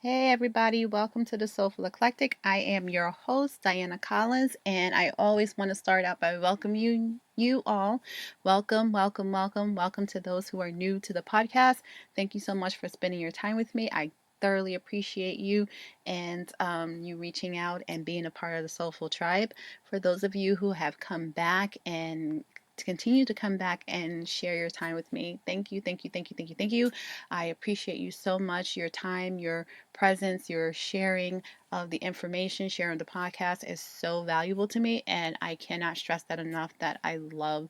Hey everybody, welcome to the Soulful Eclectic. I am your host, Diana Collins, and I always want to start out by welcoming you all. Welcome to those who are new to the podcast. Thank you so much for spending your time with me. I thoroughly appreciate you and you reaching out and being a part of the Soulful Tribe. For those of you who have come back and to continue to come back and share your time with me. Thank you. I appreciate you so much. Your time, your presence, your sharing of the information, sharing the podcast is so valuable to me. And I cannot stress that enough that I love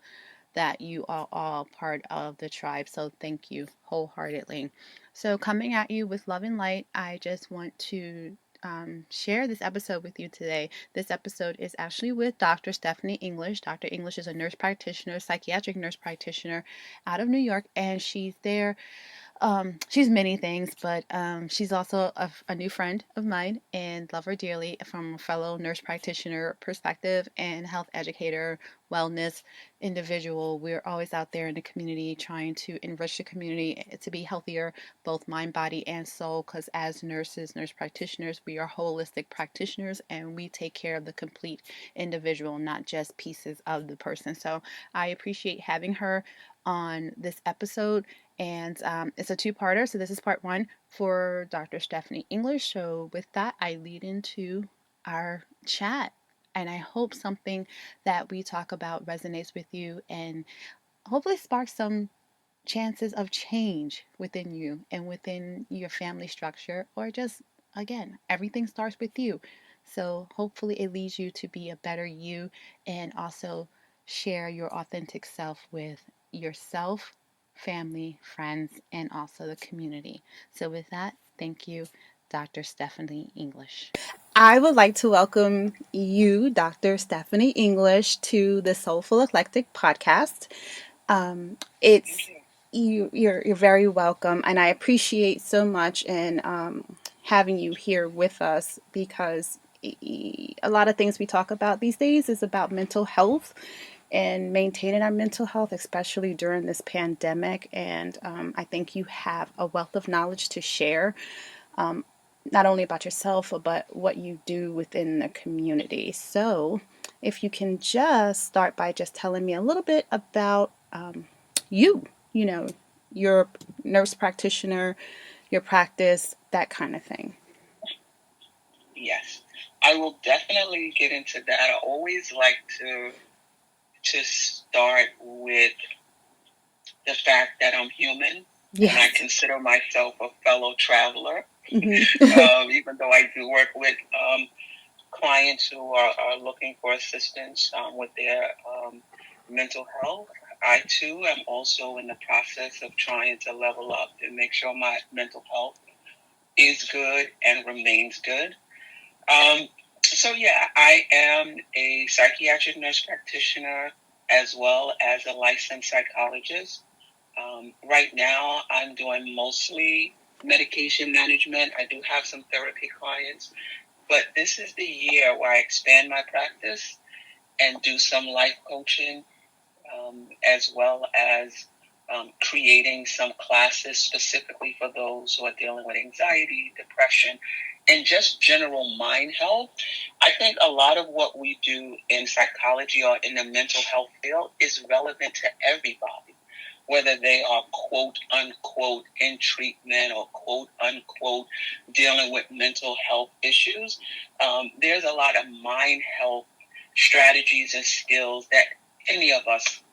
that you are all part of the tribe. So thank you wholeheartedly. So, coming at you with love and light, I just want to share this episode with you today. This episode is actually with Dr. Stephanie English. Dr. English is a nurse practitioner, psychiatric nurse practitioner out of New York, and she's there she's many things, but she's also a new friend of mine and love her dearly from a fellow nurse practitioner perspective and health educator, wellness individual. We're always out there in the community trying to enrich the community to be healthier, both mind, body, and soul. Because as nurses, nurse practitioners, we are holistic practitioners and we take care of the complete individual, not just pieces of the person. So I appreciate having her on this episode and it's a two-parter. So this is part one for Dr. Stephanie English. So with that, I lead into our chat. And I hope something that we talk about resonates with you and hopefully sparks some chances of change within you and within your family structure, or just, again, everything starts with you. So hopefully it leads you to be a better you and also share your authentic self with yourself, family, friends, and also the community. So with that, thank you, Dr. Stephanie English. I would like to welcome you, Dr. Stephanie English, to the Soulful Eclectic podcast. It's you're very welcome, and I appreciate so much in having you here with us because a lot of things we talk about these days is about mental health and maintaining our mental health, especially during this pandemic. And I think you have a wealth of knowledge to share, not only about yourself, but what you do within the community. So, if you can just start by just telling me a little bit about you, you know, your nurse practitioner, your practice, that kind of thing. Yes, I will definitely get into that. I always like to start with the fact that I'm human. Yes. And I consider myself a fellow traveler. Mm-hmm. Even though I do work with clients who are looking for assistance with their mental health, I too am also in the process of trying to level up and make sure my mental health is good and remains good. So yeah, I am a psychiatric nurse practitioner as well as a licensed psychologist. Right now, I'm doing mostly medication management. I do have some therapy clients, but this is the year where I expand my practice and do some life coaching, as well as creating some classes specifically for those who are dealing with anxiety, depression, and just general mind health. I think a lot of what we do in psychology or in the mental health field is relevant to everybody, whether they are quote unquote in treatment or quote unquote dealing with mental health issues. There's a lot of mind health strategies and skills that any of us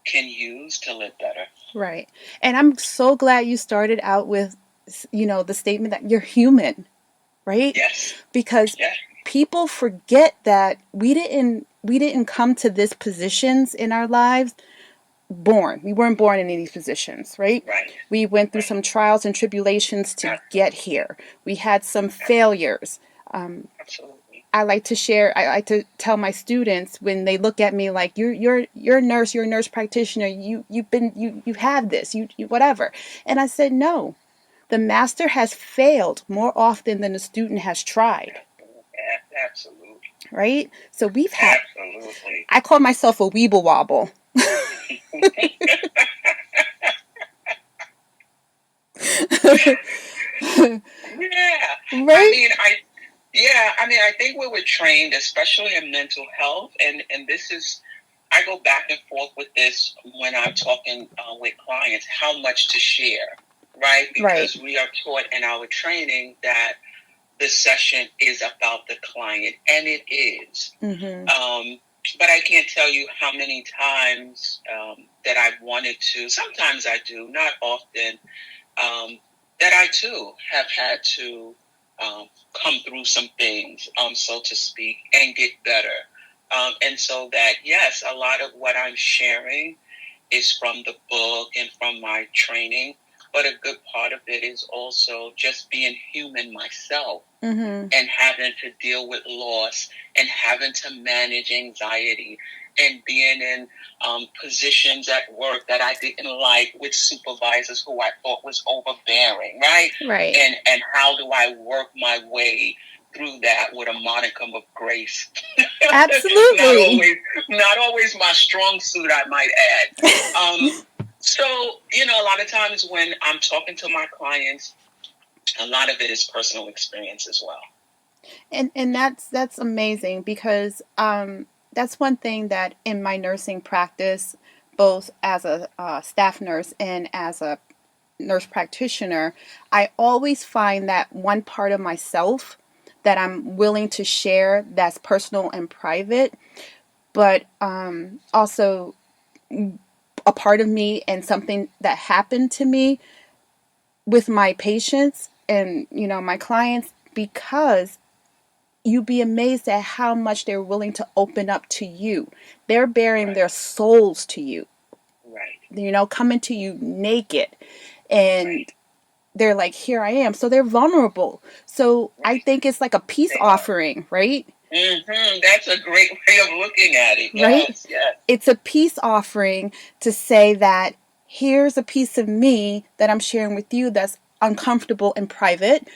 can use to live better. Right. And I'm so glad you started out with, the statement that you're human, right? Yes. Because people forget that we didn't come to this positions in our lives born. We weren't born in any of these positions, right? Right. We went through some trials and tribulations to get here. We had some failures. Absolutely. I like to tell my students when they look at me like you're a nurse, you're a nurse practitioner, you have this, you whatever. And I said, no. The master has failed more often than the student has tried. Absolutely. Right? So we've had absolutely. I call myself a weeble wobble. Yeah. I Right? mean, I think we were trained, especially in mental health, and this is, I go back and forth with this when I'm talking with clients, how much to share, right? Right. Because we are taught in our training that the session is about the client, and it is. Mm-hmm. But I can't tell you how many times that I've wanted to. Sometimes I do, not often. That I too have had to come through some things, so to speak, and get better. And so that, yes, a lot of what I'm sharing is from the book and from my training, but a good part of it is also just being human myself, Mm-hmm. and having to deal with loss and having to manage anxiety and being in positions at work that I didn't like with supervisors who I thought was overbearing, right? Right. And how do I work my way through that with a modicum of grace? not Absolutely. always, not always my strong suit, I might add. So, a lot of times when I'm talking to my clients, a lot of it is personal experience as well. And that's amazing because that's one thing that in my nursing practice, both as a staff nurse and as a nurse practitioner, I always find that one part of myself that I'm willing to share that's personal and private, but also a part of me and something that happened to me with my patients and my clients, because you'd be amazed at how much they're willing to open up to you. They're bearing Right. their souls to you, Right. coming to you naked. And Right. they're like, here I am. So they're vulnerable. So I Right. think it's like a peace They are. offering, right? That's a great way of looking at it. Right? Yes. Yes. It's a peace offering to say that here's a piece of me that I'm sharing with you that's uncomfortable and private,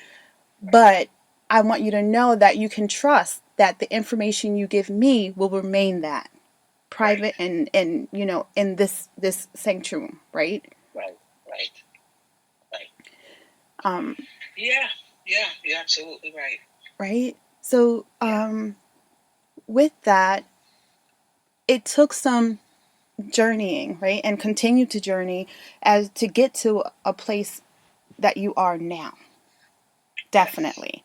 but I want you to know that you can trust that the information you give me will remain that Right. private and in this sanctuary, right? Right. Right. Right. Um, Yeah. Yeah. You're absolutely right. right. So Yeah. with that, it took some journeying, right, and continue to journey as to get to a place that you are now. Yes. Definitely,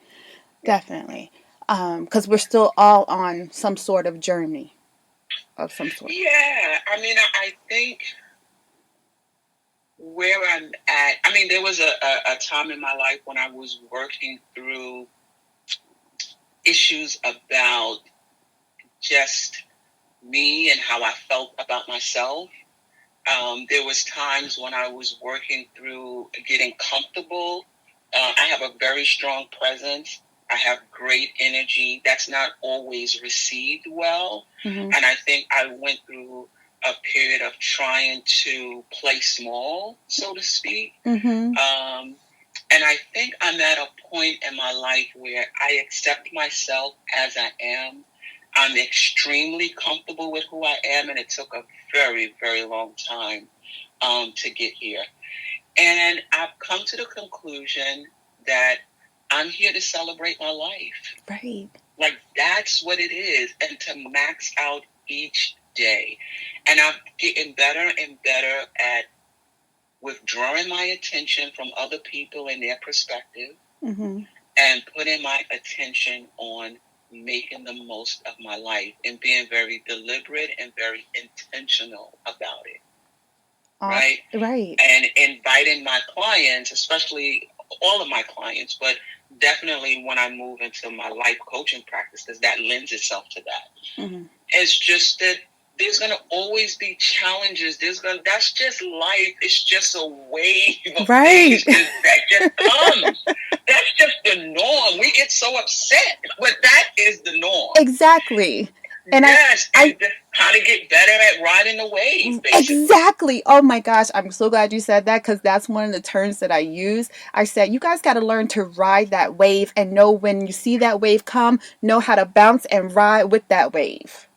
Yeah. definitely, because we're Yeah. still all on some sort of journey of some sort. Yeah. I mean, I think where I'm at. I mean, there was a time in my life when I was working through issues about just me and how I felt about myself. There was times when I was working through getting comfortable. I have a very strong presence. I have great energy. That's not always received well. Mm-hmm. And I think I went through a period of trying to play small, so to speak. Mm-hmm. And I think I'm at a point in my life where I accept myself as I am. I'm extremely comfortable with who I am, and it took a very, very long time to get here. And I've come to the conclusion that I'm here to celebrate my life. Right. Like, that's what it is, and to max out each day. And I'm getting better and better at withdrawing my attention from other people and their perspective, Mm-hmm. and putting my attention on making the most of my life and being very deliberate and very intentional about it, right? Right. And inviting my clients, especially all of my clients, but definitely when I move into my life coaching practice, because that lends itself to that. Mm-hmm. It's just that there's gonna always be challenges. That's just life. It's just a wave of Right. things that just comes. That's just the norm. We get so upset, but that is the norm. Exactly. And Yes, I and how to get better at riding the wave, basically. exactly. Oh my gosh, I'm so glad you said that because that's one of the terms that I use. I said you guys got to learn to ride that wave and know when you see that wave come, know how to bounce and ride with that wave.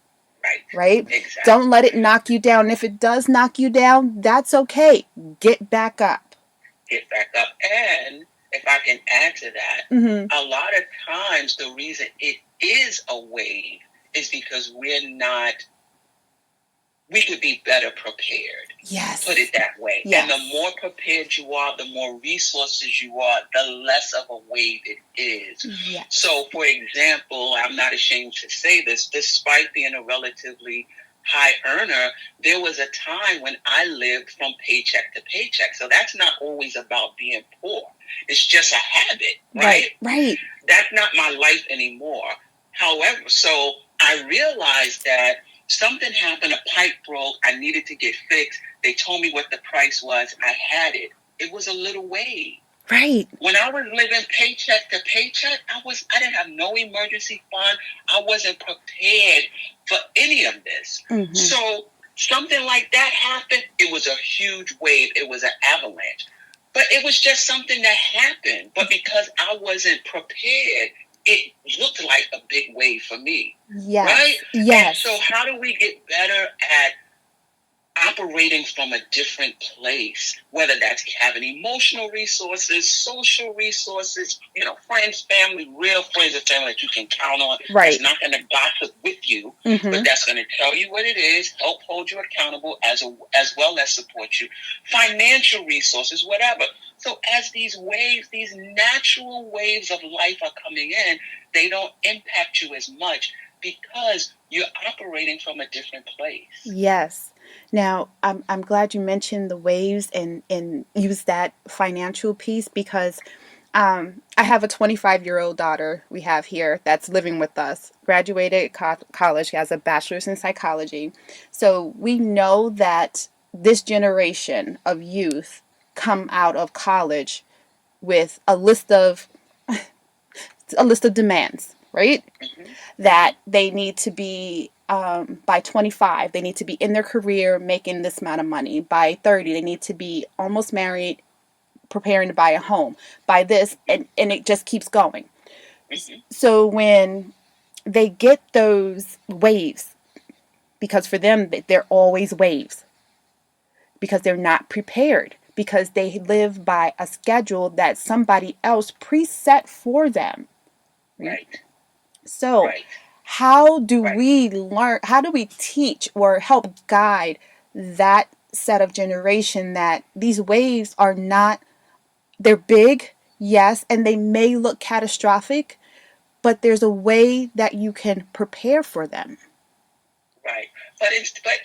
Right. Right? Don't Exactly. let it knock you down. If it does knock you down, that's okay. Get back up. Get back up. And if I can to that, a lot of times the reason it is a wave is because we could be better prepared. Yes. Put it that way. Yes. And the more prepared you are, the more resources you are, the less of a wave it is. Yes. So, for example, I'm not ashamed to say this, despite being a relatively high earner, there was a time when I lived from paycheck to paycheck. So that's not always about being poor. It's just a habit, right? Right. That's not my life anymore. However, so I realized that something happened, a pipe broke, I needed to get fixed. They told me what the price was. I had it. It was a little wave. Right. When I was living paycheck to paycheck, I didn't have no emergency fund. I wasn't prepared for any of this. So something like that happened. It was a huge wave. It was an avalanche. But it was just something that happened. But because I wasn't prepared, it looked like a big wave for me. Yes. Right? Yes. And so how do we get better at operating from a different place, whether that's having emotional resources, social resources, friends, family, real friends and family that you can count on. Right. That's not going to gossip with you, but that's going to tell you what it is, help hold you accountable as well as support you. Financial resources, whatever. So as these waves, these natural waves of life are coming in, they don't impact you as much because you're operating from a different place. Yes. Now, I'm glad you mentioned the waves and use that financial piece because I have a 25-year-old daughter we have here that's living with us, graduated college, has a bachelor's in psychology. So we know that this generation of youth come out of college with a list of demands, right? That they need to be by 25, they need to be in their career making this amount of money. By 30, they need to be almost married, preparing to buy a home. By this, and it just keeps going. So when they get those waves, because for them, they're always waves, because they're not prepared, because they live by a schedule that somebody else preset for them. Right. So, how do we learn, how do we teach or help guide that set of generation that these waves are not, they're big, yes, and they may look catastrophic, but there's a way that you can prepare for them. Right. But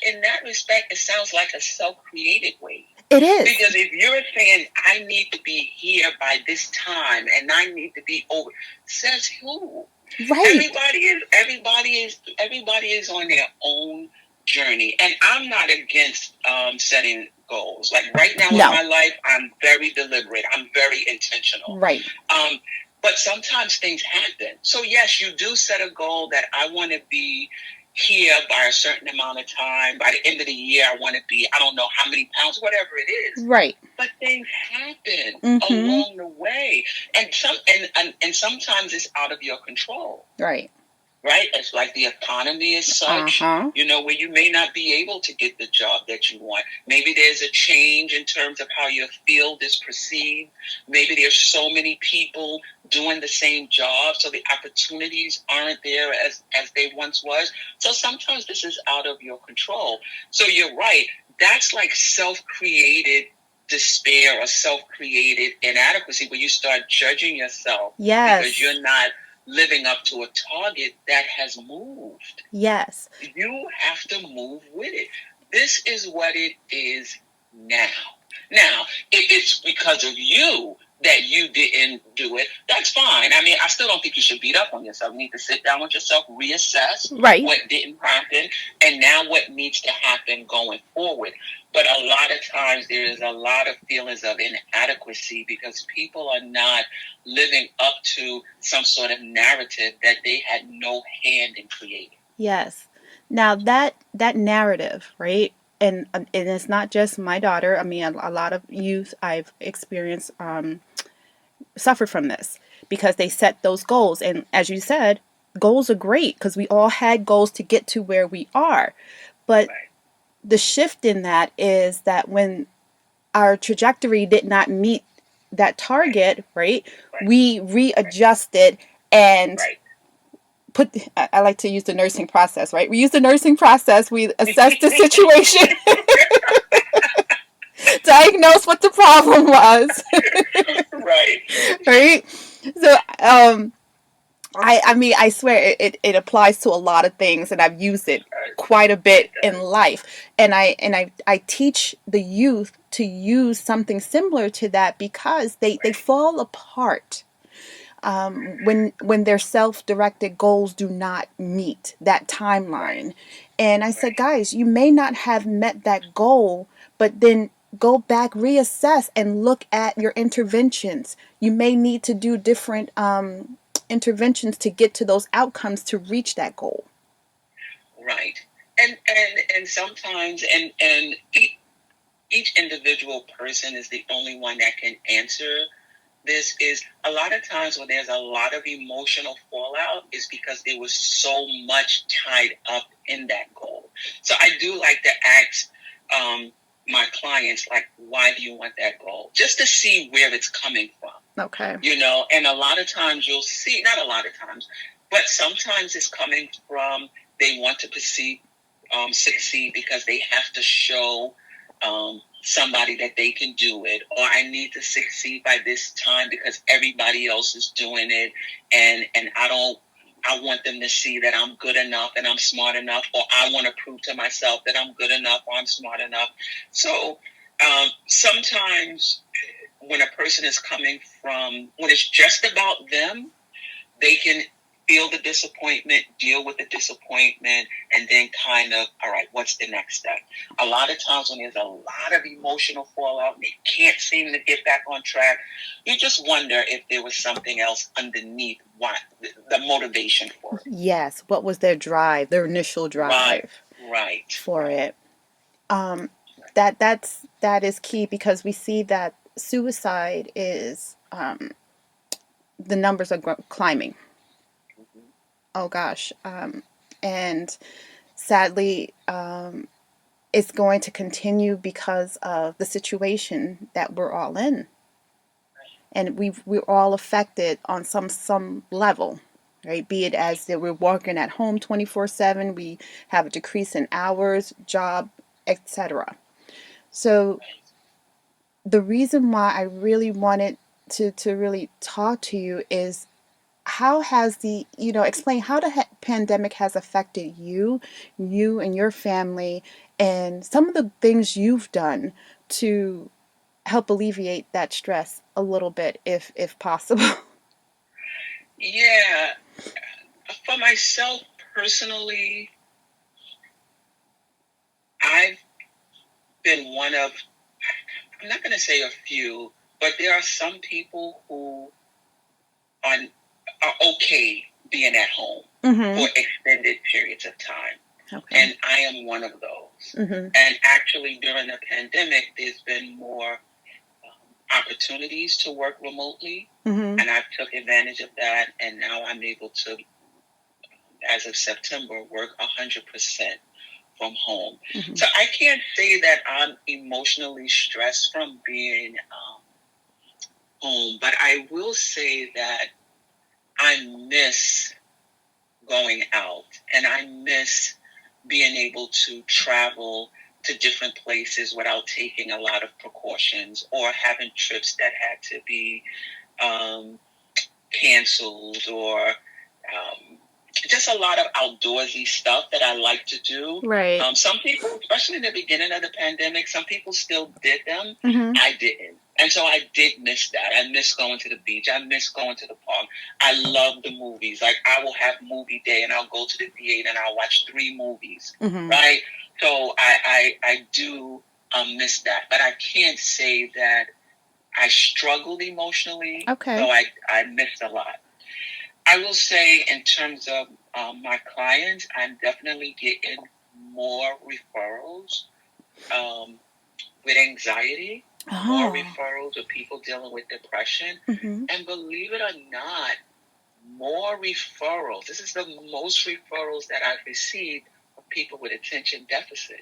in that respect, it sounds like a self-created wave. It is. Because if you're saying, I need to be here by this time and I need to be over, says who? Right. Everybody is on their own journey. And I'm not against setting goals. Like right now in my life, I'm very deliberate. I'm very intentional. Right. But sometimes things happen. So yes, you do set a goal that I want to be here by a certain amount of time. By the end of the year, I want to be, I don't know how many pounds, whatever it is. Right. But things happen along the way. And sometimes it's out of your control. Right. Right? It's like the economy is such, where you may not be able to get the job that you want. Maybe there's a change in terms of how your field is perceived. Maybe there's so many people doing the same job, so the opportunities aren't there as they once was. So sometimes this is out of your control. So you're right. That's like self-created despair or self-created inadequacy where you start judging yourself because you're not living up to a target that has moved. Yes. You have to move with it. This is what it is now. Now, if it's because of you that you didn't do it, that's fine. I mean, I still don't think you should beat up on yourself. You need to sit down with yourself, reassess what didn't happen, and now what needs to happen going forward. But a lot of times there is a lot of feelings of inadequacy because people are not living up to some sort of narrative that they had no hand in creating. Yes. Now that narrative, right? And it's not just my daughter. I mean, a lot of youth I've experienced suffered from this because they set those goals. And as you said, goals are great because we all had goals to get to where we are. But the shift in that is that when our trajectory did not meet that target, right, we readjust it and put, I like to use the nursing process, right? We use the nursing process, we assess the situation, diagnose what the problem was. Right. Right? So, I mean, I swear it applies to a lot of things, and I've used it quite a bit in life. And I teach the youth to use something similar to that because they fall apart when their self-directed goals do not meet that timeline. And I said, guys, you may not have met that goal, but then go back, reassess, and look at your interventions. You may need to do different interventions to get to those outcomes to reach that goal. Right. And sometimes and each individual person is the only one that can answer this. Is a lot of times when there's a lot of emotional fallout is because there was so much tied up in that goal. So I do like to ask my clients, like, why do you want that goal? Just to see where it's coming from. Okay. And a lot of times you'll see, not a lot of times, but sometimes it's coming from they want to succeed because they have to show somebody that they can do it, or I need to succeed by this time because everybody else is doing it, and I want them to see that I'm good enough and I'm smart enough, or I want to prove to myself that I'm good enough or I'm smart enough. So sometimes when a person is coming from, when it's just about them, they can feel the disappointment, deal with the disappointment, and then kind of, all right, what's the next step? A lot of times when there's a lot of emotional fallout, they can't seem to get back on track, you just wonder if there was something else underneath what the motivation for it. Yes. What was their drive, their initial drive for it? That is key because we see that suicide is the numbers are climbing. Oh gosh, and sadly, it's going to continue because of the situation that we're all in, and we're all affected on some level, right? Be it as that we're working at home 24/7, we have a decrease in hours, job, etc. So the reason why I really wanted to really talk to you is how has the, explain how the pandemic has affected you and your family, and some of the things you've done to help alleviate that stress a little bit, if possible. Yeah, for myself personally, I've been one of, I'm not going to say a few, but there are some people who are, are okay being at home for extended periods of time. Okay. And I am one of those. And actually, during the pandemic, there's been more opportunities to work remotely, and I've took advantage of that. And now I'm able to, as of September, work 100% from home. So I can't say that I'm emotionally stressed from being home, but I will say that I miss going out, and I miss being able to travel to different places without taking a lot of precautions, or having trips that had to be canceled, or just a lot of outdoorsy stuff that I like to do. Right. Some people, especially in the beginning of the pandemic, some people still did them. I didn't. And so I did miss that. I miss going to the beach. I miss going to the park. I love the movies. Like, I will have movie day and I'll go to the theater and I'll watch 3 movies. Right? So I do miss that. But I can't say that I struggled emotionally. Okay. So I missed a lot. I will say, in terms of my clients, I'm definitely getting more referrals with anxiety, more referrals of people dealing with depression, and believe it or not, more referrals. This is the most referrals that I've received of people with attention deficit.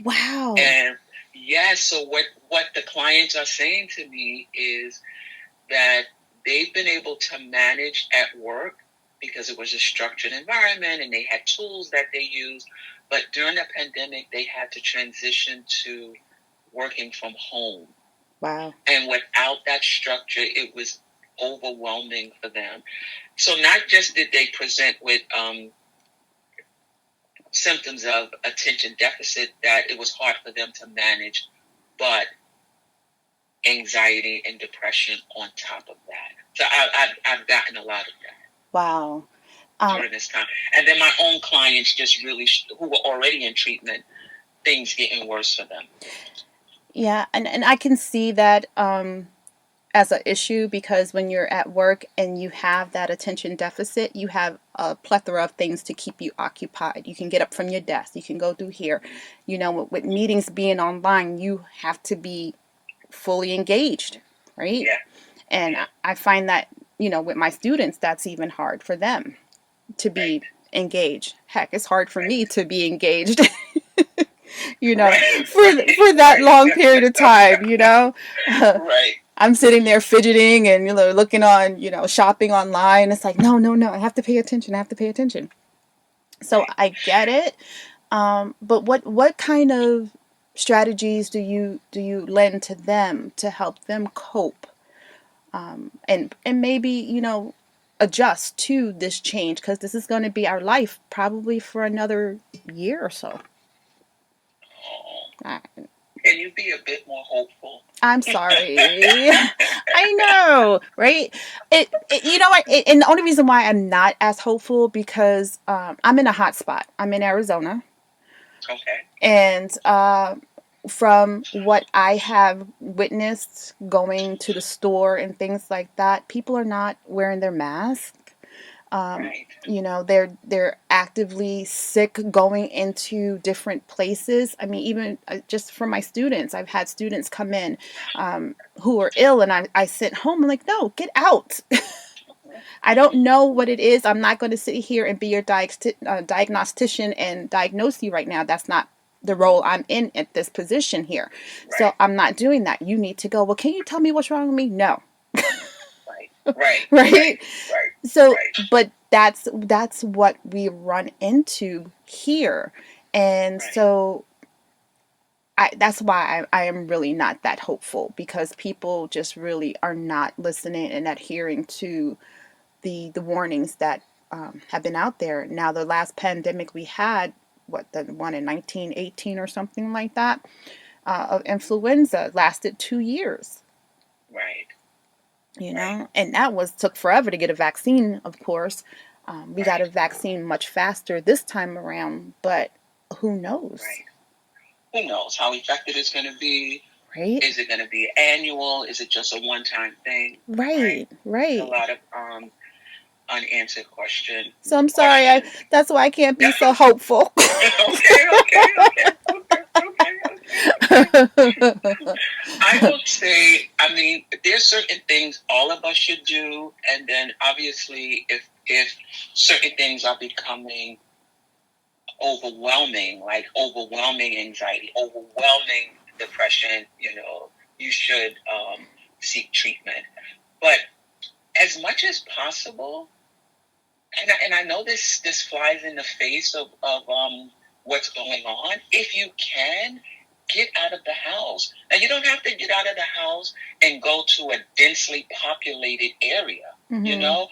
Wow. And yes, so what the clients are saying to me is, that they've been able to manage at work because it was a structured environment and they had tools that they used. But during the pandemic, they had to transition to working from home. Wow. And without that structure, it was overwhelming for them. So not just did they present with symptoms of attention deficit that it was hard for them to manage, but anxiety and depression on top of that. So I've gotten a lot of that. Wow. During this time. And then my own clients just really, who were already in treatment, things getting worse for them. Yeah, and I can see that as an issue because when you're at work and you have that attention deficit, you have a plethora of things to keep you occupied. You can get up from your desk, you can go through here. You know, with meetings being online, you have to be fully engaged, right? Yeah. And Yeah. I find that, you know, with my students, that's even hard for them to be engaged. Heck, it's hard for me to be engaged. You know, for that long period of time, you know. Right. I'm sitting there fidgeting and, you know, looking on, you know, shopping online. It's like, no, no, no, I have to pay attention. I have to pay attention. So I get it. But what kind of strategies do you lend to them to help them cope, and maybe, you know, adjust to this change, because this is going to be our life probably for another year or so. Oh. Can you be a bit more hopeful? I'm sorry. I know, right? You know what? And the only reason why I'm not as hopeful because I'm in a hot spot. I'm in Arizona, Okay. and from what I have witnessed going to the store and things like that, people are not wearing their masks. Right. You know, they're actively sick going into different places. I mean, even just for my students, I've had students come in who are ill, and I sent home. I'm like, no, get out. I don't know what it is. I'm not going to sit here and be your diagnostician and diagnose you right now. That's not the role I'm in at this position here. Right. So I'm not doing that. You need to go, well, can you tell me what's wrong with me? No. Right. Right. Right? Right. So, Right. but that's what we run into here. And Right. so that's why I am really not that hopeful, because people just really are not listening and adhering to the warnings that have been out there. Now, the last pandemic we had, what, the one in 1918 or something like that, of influenza lasted 2 years. Right. You know, and that was took forever to get a vaccine, of course. We got a Right. vaccine much faster this time around, but who knows? Right. Who knows how effective it's going to be? Right? Is it going to be annual? Is it just a one-time thing? Right, right. A lot of unanswered question. So I'm sorry. That's why I can't be so hopeful. I will say, I mean, there's certain things all of us should do, and then obviously, if certain things are becoming overwhelming, like overwhelming anxiety, overwhelming depression, you know, you should seek treatment. But as much as possible, and I know this flies in the face of what's going on. If you can, get out of the house. Now, you don't have to get out of the house and go to a densely populated area, you know.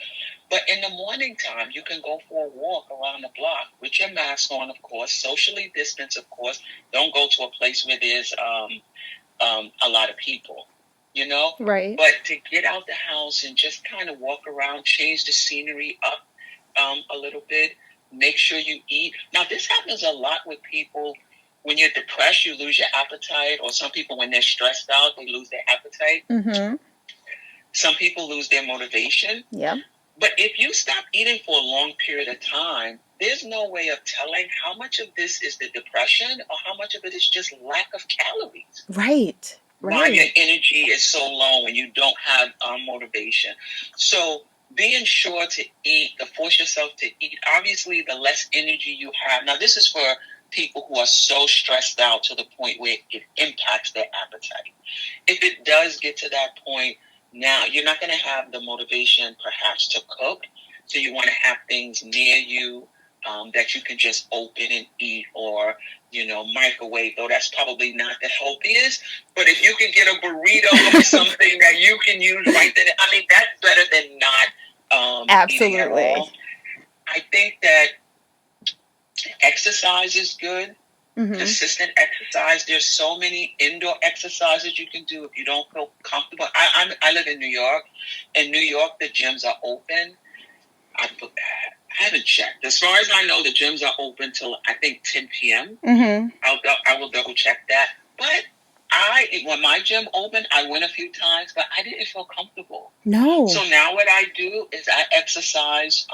But in the morning time, you can go for a walk around the block with your mask on, of course, socially distanced, of course. Don't go to a place where there's a lot of people, you know. Right. But to get out the house and just kind of walk around, change the scenery up a little bit. Make sure you eat. Now, this happens a lot with people. When you're depressed, you lose your appetite, or some people, when they're stressed out, they lose their appetite. Mm-hmm. Some people lose their motivation. Yep. But if you stop eating for a long period of time, there's no way of telling how much of this is the depression or how much of it is just lack of calories. Right. Why your energy is so low and you don't have motivation. So being sure to eat, to force yourself to eat. Obviously, the less energy you have. Now, this is for people who are so stressed out to the point where it impacts their appetite. If it does get to that point, Now, you're not going to have the motivation perhaps to cook. So you want to have things near you that you can just open and eat, or, microwave, though that's probably not the healthiest. But if you can get a burrito or something that you can use right then, I mean, that's better than not eating at Absolutely. all. I think that exercise is good. Mm-hmm. Consistent exercise. There's so many indoor exercises you can do if you don't feel comfortable. I live in New York. In New York, the gyms are open. I haven't checked. As far as I know, the gyms are open till I think 10 p.m. Mm-hmm. I will double check that. But when my gym opened, I went a few times, but I didn't feel comfortable. No. So now what I do is I exercise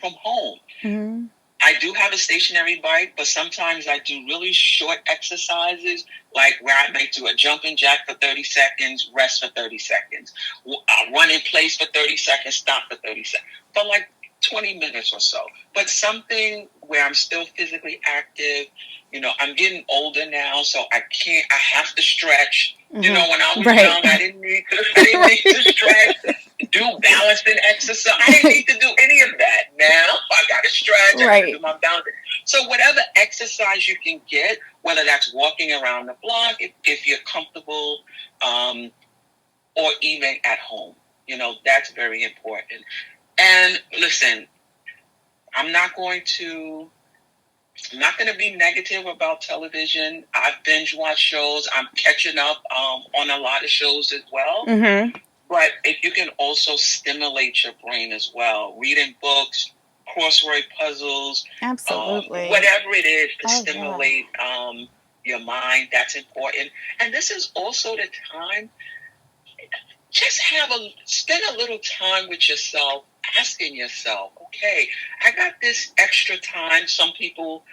from home. Mm-hmm. I do have a stationary bike, but sometimes I do really short exercises, like where I might do a jumping jack for 30 seconds, rest for 30 seconds, run in place for 30 seconds, stop for 30 seconds, for like 20 minutes or so. But something where I'm still physically active. I'm getting older now, so I have to stretch. Mm-hmm. When I was young, I didn't need to stretch, do balancing exercise. I didn't need to do any of that. Now I got to stretch. I got to do my balancing. So whatever exercise you can get, whether that's walking around the block, if you're comfortable, or even at home, that's very important. And listen, I'm not going to be negative about television. I've binge watched shows. I'm catching up on a lot of shows as well. Mm-hmm. But if you can also stimulate your brain as well, reading books, crossword puzzles, absolutely, whatever it is to stimulate your mind, that's important. And this is also the time. Just spend a little time with yourself, asking yourself, okay, I got this extra time. Some people,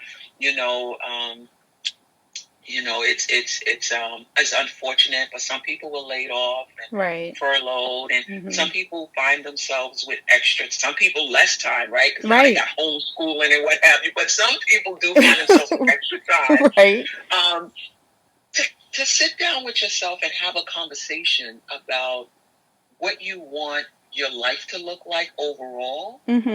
it's unfortunate, but some people were laid off and furloughed, and some people find themselves with extra. Some people less time, right? Because now they got homeschooling and what have you. But some people do find themselves with extra time. Right. To sit down with yourself and have a conversation about what you want your life to look like overall, and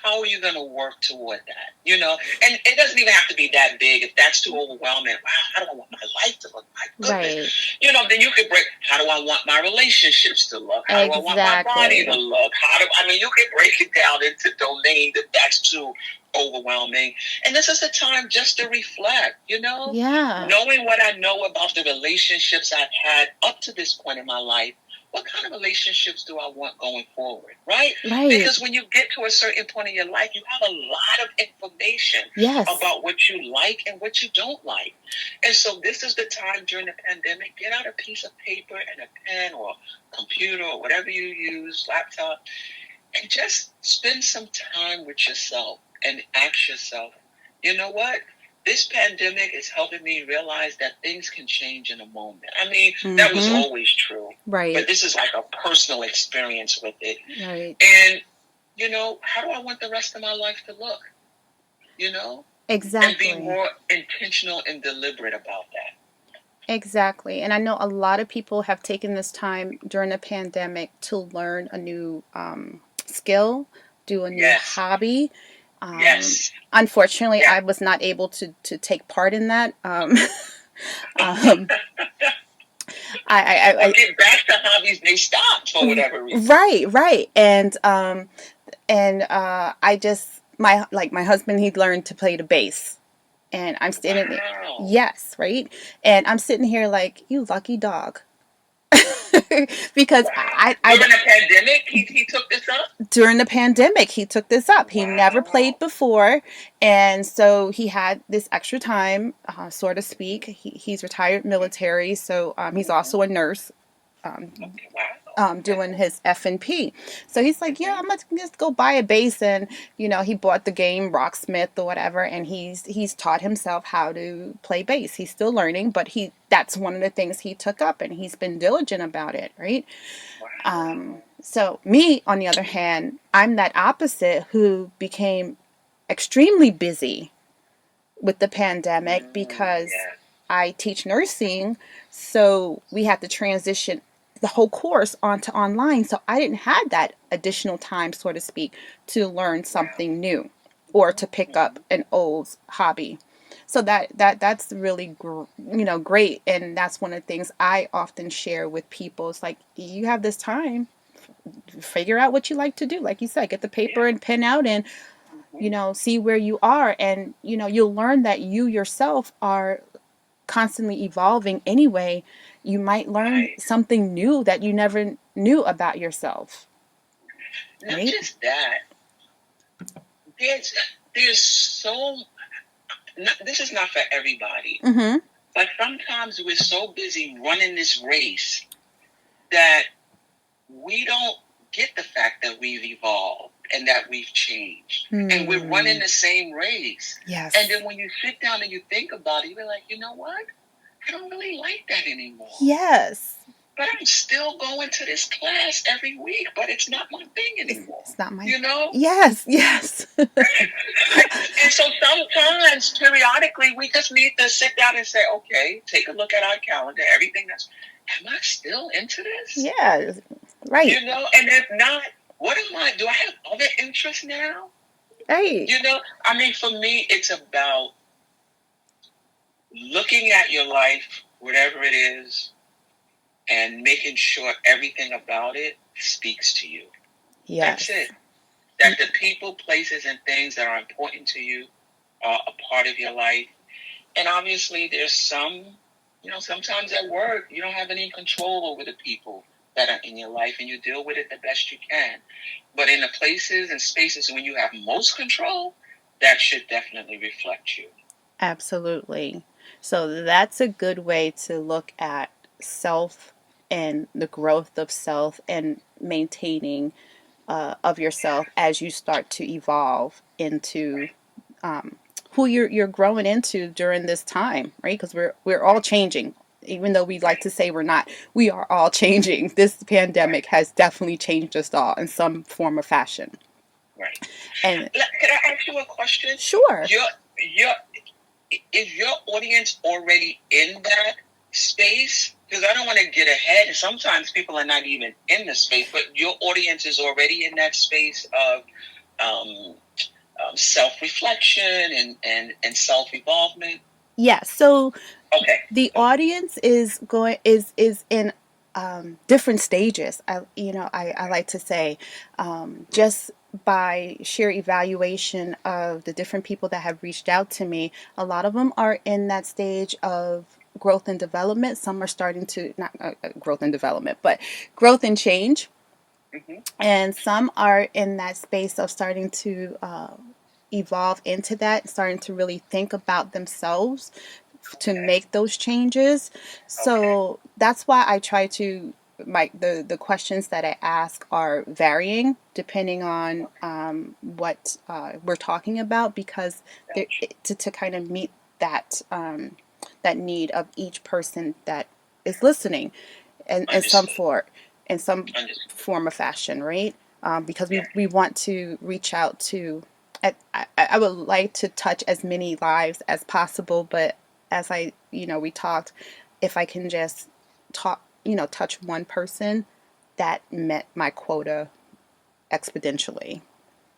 how are you going to work toward that? And it doesn't even have to be that big. If that's too overwhelming, wow, how do I want my life to look? My goodness. Then you could break, how do I want my relationships to look? How do I want my body to look? You could break it down into domains if that's too overwhelming. And this is the time just to reflect, knowing what I know about the relationships I've had up to this point in my life. What kind of relationships do I want going forward, right? Because when you get to a certain point in your life, you have a lot of information about what you like and what you don't like. And so this is the time during the pandemic, get out a piece of paper and a pen or a computer or whatever you use, laptop, and just spend some time with yourself and ask yourself, you know what? This pandemic is helping me realize that things can change in a moment. I mean, that was always true. Right. But this is like a personal experience with it. Right. And, how do I want the rest of my life to look? Exactly. And be more intentional and deliberate about that. Exactly. And I know a lot of people have taken this time during the pandemic to learn a new skill, do a new hobby. Unfortunately, I was not able to take part in that. I get back to hobbies, they stop for whatever reason. Right. And I just my husband, he learned to play the bass. And I'm standing there. Yes, right? And I'm sitting here like, you lucky dog. Because during the pandemic he took this up? During the pandemic, he took this up. He never played before. And so he had this extra time, so to speak. He's retired military, so he's also a nurse. Doing his F&P. So he's like, yeah, I'm going to just go buy a bass. And, he bought the game Rocksmith or whatever. And he's taught himself how to play bass. He's still learning, but that's one of the things he took up, and he's been diligent about it. Right. So me, on the other hand, I'm that opposite who became extremely busy with the pandemic because I teach nursing, so we had to transition the whole course onto online. So I didn't have that additional time, so to speak, to learn something new or to pick up an old hobby. So that's really great, and that's one of the things I often share with people. It's like, you have this time, figure out what you like to do. Like you said, get the paper and pen out and see where you are, and you'll learn that you yourself are constantly evolving anyway. You might learn Right. something new that you never knew about yourself, Not right? just that. There's there's so not, this is not for everybody, Mm-hmm. but sometimes we're so busy running this race that we don't get the fact that we've evolved and that we've changed. And we're running the same race. Yes. And then when you sit down and you think about it, you're like, you know what? I don't really like that anymore. Yes. But I'm still going to this class every week, but it's not my thing anymore. It's not my. Yes. And So sometimes, periodically, we just need to sit down and say, okay, take a look at our calendar, everything that's, am I still into this? Yeah, right. And if not, what am I? Do I have other interests now? Right. I mean, for me, it's about looking at your life, whatever it is, and making sure everything about it speaks to you. Yes. That's it. That the people, places, and things that are important to you are a part of your life. And obviously, there's sometimes at work, you don't have any control over the people that are in your life, and you deal with it the best you can. But in the places and spaces when you have most control, that should definitely reflect you. Absolutely. So that's a good way to look at self and the growth of self and maintaining of yourself as you start to evolve into who you're growing into during this time, right? Because we're all changing. Even though we like to say we're not, we are all changing. This pandemic has definitely changed us all in some form or fashion. Right. And Can I ask you a question? sure. Is your audience already in that space? Because I don't want to get ahead. Sometimes people are not even in the space, but your audience is already in that space of um, self-reflection and self-evolvement. Yeah. So Okay. the audience is in different stages. I like to say, just by sheer evaluation of the different people that have reached out to me, a lot of them are in that stage of growth and development. Some are starting to not growth and development, but growth and change. Mm-hmm. And some are in that space of starting to evolve into that, starting to really think about themselves to make those changes. So that's why I try to the questions that I ask are varying depending on what we're talking about, because to kind of meet that that need of each person that is listening in some form, in some form or fashion, right? Because we want to reach out to. I would like to touch as many lives as possible, but as we talked, if I can just touch one person, that met my quota exponentially,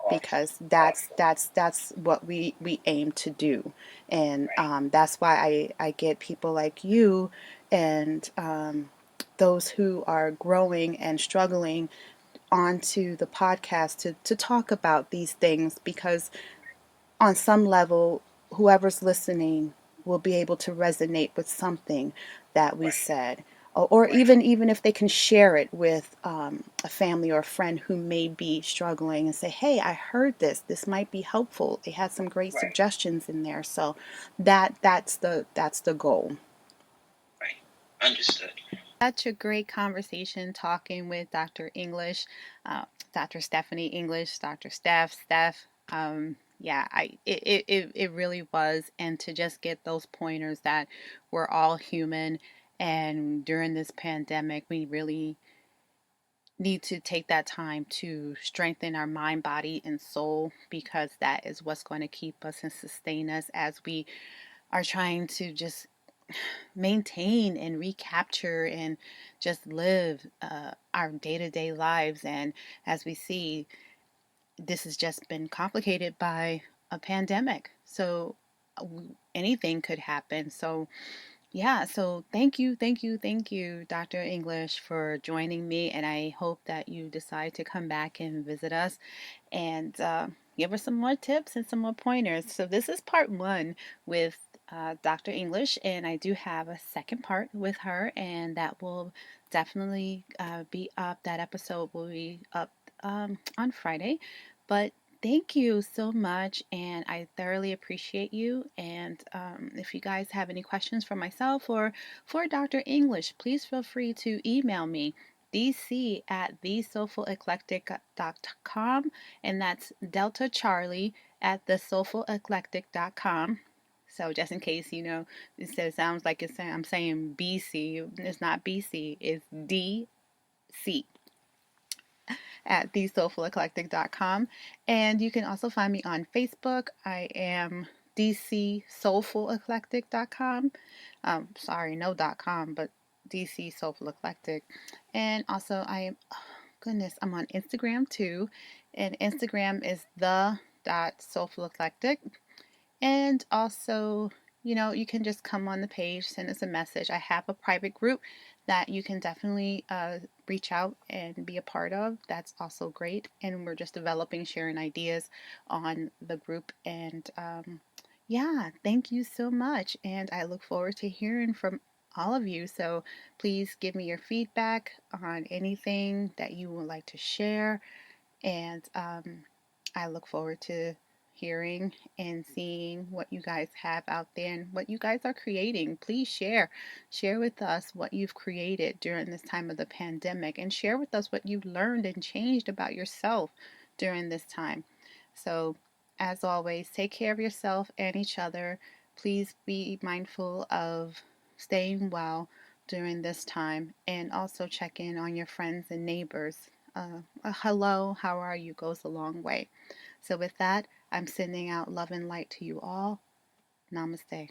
because that's what we aim to do. And that's why I get people like you and those who are growing and struggling onto the podcast to talk about these things, because on some level, whoever's listening will be able to resonate with something that we said, or even if they can share it with a family or a friend who may be struggling and say, hey, I heard this might be helpful. They had some great suggestions in there. So that's the goal. Right. Understood. Such a great conversation talking with Dr. English, Dr. Stephanie English, Dr. Steph. Yeah, it really was. And to just get those pointers that we're all human. And during this pandemic, we really need to take that time to strengthen our mind, body, and soul, because that is what's going to keep us and sustain us as we are trying to just maintain and recapture and just live our day to day lives. And as we see, this has just been complicated by a pandemic. So anything could happen. So yeah, so thank you, Dr. English, for joining me. And I hope that you decide to come back and visit us and give her some more tips and some more pointers. So, this is part one with Dr. English, and I do have a second part with her, and that will definitely be up. That episode will be up on Friday. But thank you so much, and I thoroughly appreciate you. And if you guys have any questions for myself or for Dr. English, please feel free to email me. DC at thesoulfuleclectic.com, and that's Delta Charlie at thesoulfuleclectic.com. So just in case it sounds like I'm saying BC, it's not BC, it's DC at thesoulfuleclectic.com. And you can also find me on Facebook. I am dcsoulfuleclectic.com. Sorry, no .com, but DC Soulful Eclectic. And also I am, oh, goodness, I'm on Instagram too. And Instagram is the dot soulful eclectic. And also, you can just come on the page, send us a message. I have a private group that you can definitely reach out and be a part of. That's also great. And we're just developing, sharing ideas on the group. And yeah, thank you so much. And I look forward to hearing from all of you. So please give me your feedback on anything that you would like to share. And I look forward to hearing and seeing what you guys have out there and what you guys are creating. Please share. Share with us what you've created during this time of the pandemic and share with us what you've learned and changed about yourself during this time. So, as always, take care of yourself and each other. Please be mindful of staying well during this time and also check in on your friends and neighbors. A hello, how are you goes a long way. So, with that, I'm sending out love and light to you all. Namaste.